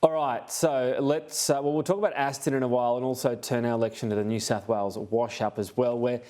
All right, so let's, we'll talk about Aston in a while and also turn our election to the New South Wales wash-up as well, where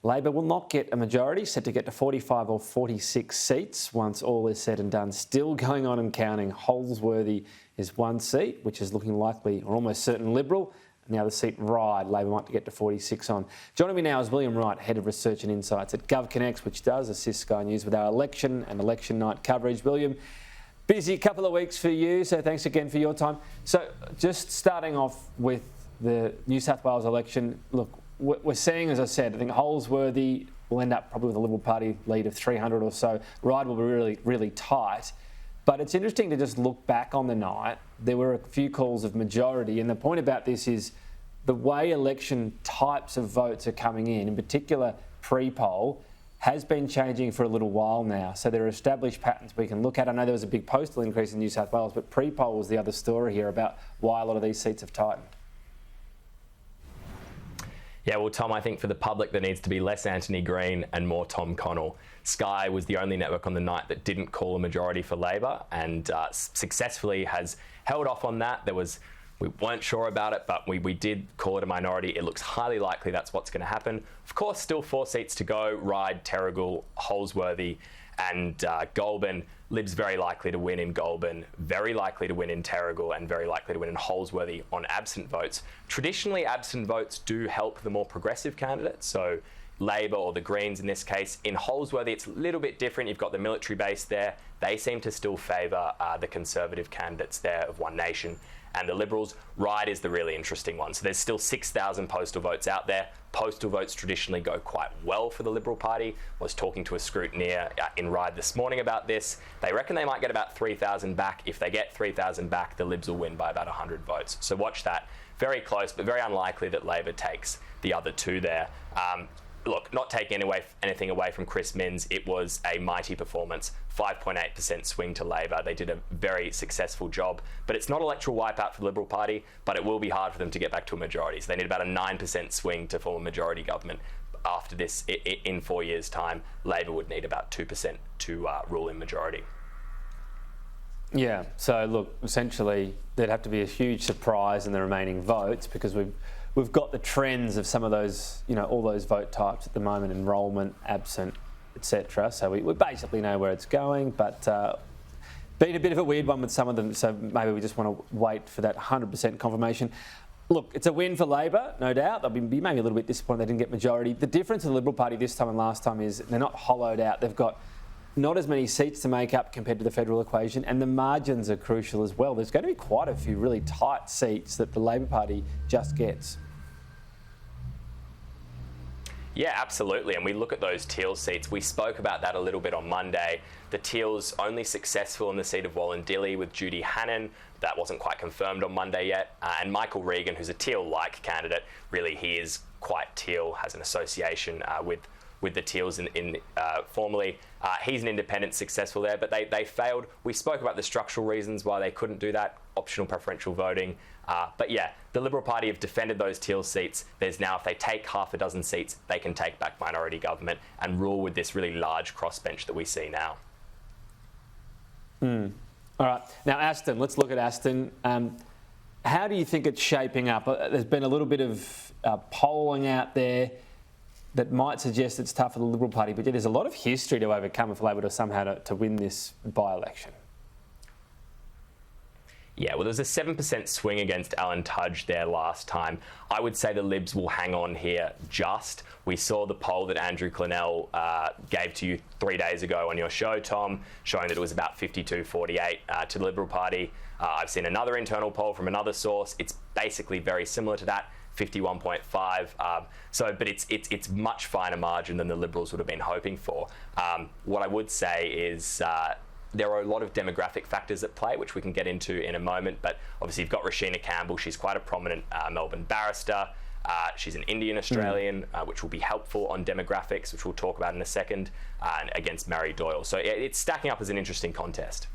Labor will not get a majority, set to get to 45 or 46 seats once all is said and done. Still going on and counting. Holsworthy is one seat, which is looking likely or almost certain Liberal. And the other seat, Ryde, Labor might get to 46 on. Joining me now is William Wright, Head of Research and Insights at Govconnex, which does assist Sky News with our election and election night coverage. William, busy couple of weeks for you, so thanks again for your time. So just starting off with the New South Wales election, look, we're seeing, as I said, I think Holsworthy will end up probably with a Liberal Party lead of 300 or so. Ryde will be really, really tight. But it's interesting to just look back on the night. There were a few calls of majority, and the point about this is the way election types of votes are coming in particular pre-poll, has been changing for a little while now. So there are established patterns we can look at. I know there was a big postal increase in New South Wales, but pre-poll was the other story here about why a lot of these seats have tightened. Yeah, well, Tom, I think for the public there needs to be less Anthony Green and more Tom Connell. Sky was the only network on the night that didn't call a majority for Labor and successfully has held off on that. We weren't sure about it, but we did call it a minority. It looks highly likely that's what's going to happen. Of course, still 4 seats to go. Ryde, Terrigal, Holsworthy and Goulburn. Libs very likely to win in Goulburn, very likely to win in Terrigal and very likely to win in Holsworthy on absent votes. Traditionally, absent votes do help the more progressive candidates, so Labor or the Greens in this case. In Holsworthy, it's a little bit different. You've got the military base there. They seem to still favour the Conservative candidates there of One Nation. And the Liberals, Ryde is the really interesting one. So there's still 6,000 postal votes out there. Postal votes traditionally go quite well for the Liberal Party. I was talking to a scrutineer in Ryde this morning about this. They reckon they might get about 3,000 back. If they get 3,000 back, the Libs will win by about 100 votes. So watch that. Very close, but very unlikely that Labor takes the other two there. Look, not taking anything away from Chris Minns, it was a mighty performance. 5.8% swing to Labor. They did a very successful job, but it's not electoral wipeout for the Liberal Party, but it will be hard for them to get back to a majority. So they need about a 9% swing to form a majority government. After this, in 4 years' time, Labor would need about 2% to rule in majority. Yeah, so look, essentially there'd have to be a huge surprise in the remaining votes because we've got the trends of some of those, all those vote types at the moment, enrolment, absent, etc. So we basically know where it's going, but been a bit of a weird one with some of them, so maybe we just want to wait for that 100% confirmation. Look, it's a win for Labor, no doubt. They'll be maybe a little bit disappointed they didn't get majority. The difference in the Liberal Party this time and last time is they're not hollowed out. They've got not as many seats to make up compared to the federal equation, and the margins are crucial as well. There's going to be quite a few really tight seats that the Labor Party just gets. Yeah, absolutely. And we look at those Teal seats. We spoke about that a little bit on Monday. The Teals only successful in the seat of Wallandilly with Judy Hannon. That wasn't quite confirmed on Monday yet. And Michael Regan, who's a Teal-like candidate, really he is quite Teal, has an association with the Teals formally. He's an independent successful there, but they failed. We spoke about the structural reasons why they couldn't do that, optional preferential voting. But yeah, the Liberal Party have defended those Teal seats. There's now, if they take half a dozen seats, they can take back minority government and rule with this really large crossbench that we see now. All right, now Aston, let's look at Aston. How do you think it's shaping up? There's been a little bit of polling out there that might suggest it's tough for the Liberal Party, but there's a lot of history to overcome if Labor to somehow to win this by-election. Yeah, well, there was a 7% swing against Alan Tudge there last time. I would say the Libs will hang on here just. We saw the poll that Andrew Clennell gave to you 3 days ago on your show, Tom, showing that it was about 52-48 to the Liberal Party. I've seen another internal poll from another source. It's basically very similar to that. 51.5. But it's much finer margin than the Liberals would have been hoping for. What I would say is there are a lot of demographic factors at play, which we can get into in a moment. But obviously, you've got Rashina Campbell. She's quite a prominent Melbourne barrister. She's an Indian Australian, which will be helpful on demographics, which we'll talk about in a second, and against Mary Doyle. So it's stacking up as an interesting contest.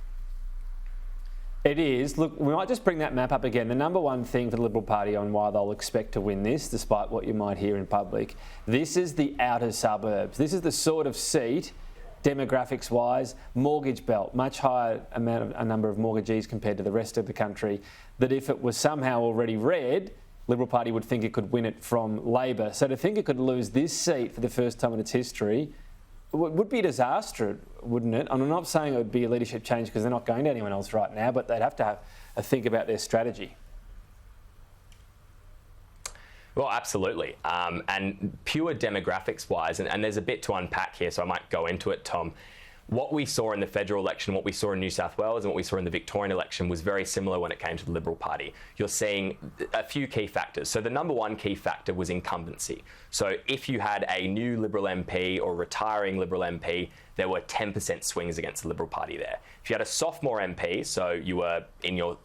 It is. Look, we might just bring that map up again. The number one thing for the Liberal Party on why they'll expect to win this, despite what you might hear in public, this is the outer suburbs. This is the sort of seat demographics-wise, mortgage belt, much higher a number of mortgagees compared to the rest of the country, that if it was somehow already red, Liberal Party would think it could win it from Labor. So to think it could lose this seat for the first time in its history would be a disaster, wouldn't it? And I'm not saying it would be a leadership change because they're not going to anyone else right now, but they'd have to have a think about their strategy. Well, absolutely. And pure demographics-wise, and there's a bit to unpack here, so I might go into it, Tom. What we saw in the federal election, what we saw in New South Wales and what we saw in the Victorian election was very similar when it came to the Liberal Party. You're seeing a few key factors. So the number one key factor was incumbency. So if you had a new Liberal MP or retiring Liberal MP, there were 10% swings against the Liberal Party there. If you had a sophomore MP, so you were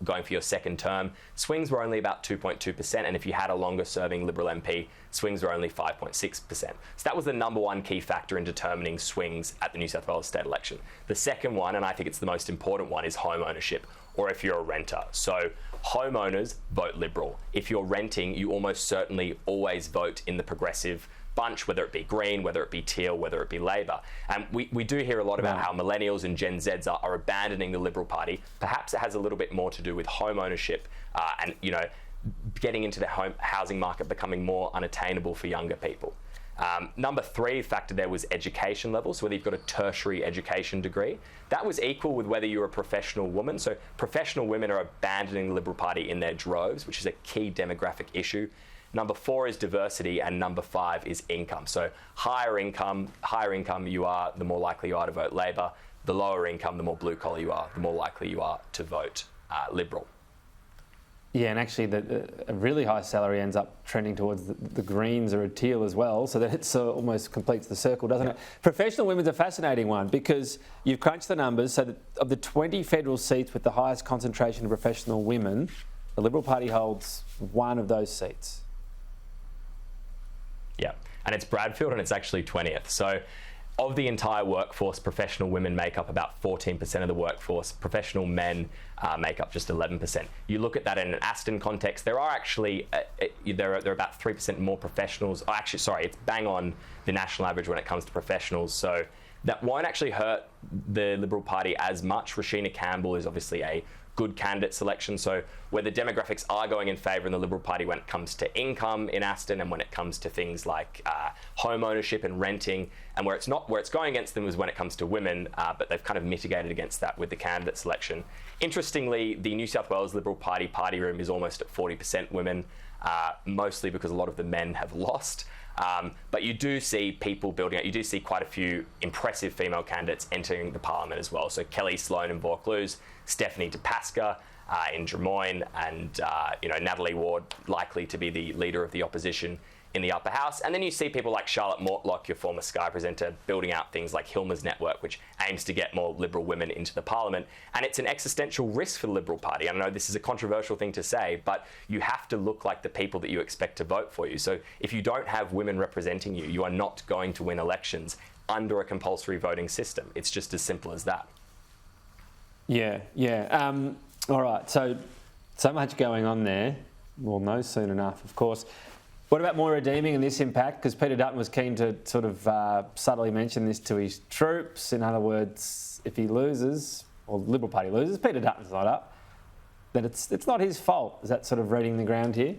going for your second term, swings were only about 2.2%, and if you had a longer serving Liberal MP, swings were only 5.6%. So that was the number one key factor in determining swings at the New South Wales state election. The second one, and I think it's the most important one, is home ownership, or if you're a renter. So homeowners vote Liberal. If you're renting, you almost certainly always vote in the progressive bunch, whether it be Green, whether it be Teal, whether it be Labor. And we do hear a lot about how millennials and Gen Zs are abandoning the Liberal Party. Perhaps it has a little bit more to do with home ownership and, getting into the home housing market becoming more unattainable for younger people. Number three factor there was education levels, so whether you've got a tertiary education degree. That was equal with whether you're a professional woman. So professional women are abandoning the Liberal Party in their droves, which is a key demographic issue. Number four is diversity, and number five is income. So higher income you are, the more likely you are to vote Labor. The lower income, the more blue collar you are, the more likely you are to vote Liberal. Yeah, and actually a really high salary ends up trending towards the Greens or a Teal as well, so that it's almost completes the circle, doesn't it? Professional women's a fascinating one because you've crunched the numbers, so that of the 20 federal seats with the highest concentration of professional women, the Liberal Party holds one of those seats. Yeah, and it's Bradfield, and it's actually 20th. So of the entire workforce, professional women make up about 14% of the workforce. Professional men make up just 11%. You look at that in an Aston context, there are actually there are about 3% more professionals. It's bang on the national average when it comes to professionals. So that won't actually hurt the Liberal Party as much. Rashina Campbell is obviously a good candidate selection. So where the demographics are going in favour in the Liberal Party when it comes to income in Aston and when it comes to things like home ownership and renting, and where it's going against them is when it comes to women, but they've kind of mitigated against that with the candidate selection. Interestingly, the New South Wales Liberal Party party room is almost at 40% women, mostly because a lot of the men have lost. But you do see people building out. You do see quite a few impressive female candidates entering the parliament as well. So Kelly Sloan in Vaucluse, Stephanie DePasca in Drummoyne, and Natalie Ward likely to be the leader of the opposition in the upper house. And then you see people like Charlotte Mortlock, your former Sky presenter, building out things like Hilmer's Network, which aims to get more Liberal women into the parliament. And it's an existential risk for the Liberal Party. I know this is a controversial thing to say, but you have to look like the people that you expect to vote for you. So if you don't have women representing you, you are not going to win elections under a compulsory voting system. It's just as simple as that. Yeah. All right, so much going on there. We'll know soon enough, of course. What about more redeeming in this impact? Because Peter Dutton was keen to sort of subtly mention this to his troops. In other words, if he loses, or the Liberal Party loses, Peter Dutton's not up, then it's not his fault. Is that sort of reading the ground here?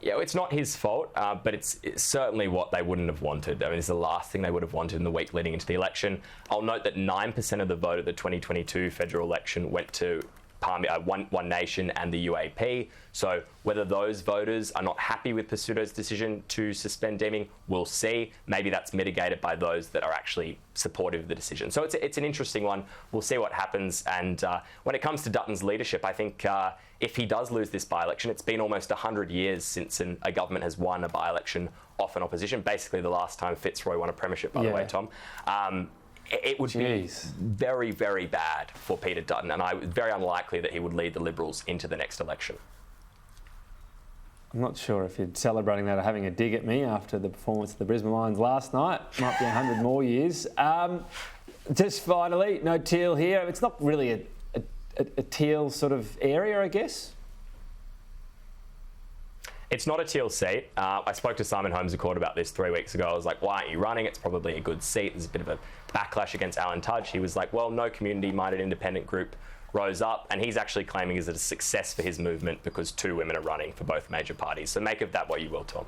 Yeah, it's not his fault, but it's certainly what they wouldn't have wanted. I mean, it's the last thing they would have wanted in the week leading into the election. I'll note that 9% of the vote at the 2022 federal election went to One Nation and the UAP. So whether those voters are not happy with Pissutto's decision to suspend deeming, we'll see. Maybe that's mitigated by those that are actually supportive of the decision. So it's an interesting one. We'll see what happens. And when it comes to Dutton's leadership, I think if he does lose this by-election, it's been almost 100 years since a government has won a by-election off an opposition. Basically the last time Fitzroy won a premiership, by the way, Tom. It would be very, very bad for Peter Dutton, and very unlikely that he would lead the Liberals into the next election. I'm not sure if you're celebrating that or having a dig at me after the performance of the Brisbane Lions last night. Might be 100 more years. Just finally, no Teal here. It's not really a Teal sort of area, I guess. It's not a teal seat. I spoke to Simon Holmes a Court about this 3 weeks ago. I was like, why aren't you running? It's probably a good seat. There's a bit of a backlash against Alan Tudge. He was like, well, no community-minded independent group rose up, and he's actually claiming is it a success for his movement because 2 women are running for both major parties. So make of that what you will, Tom.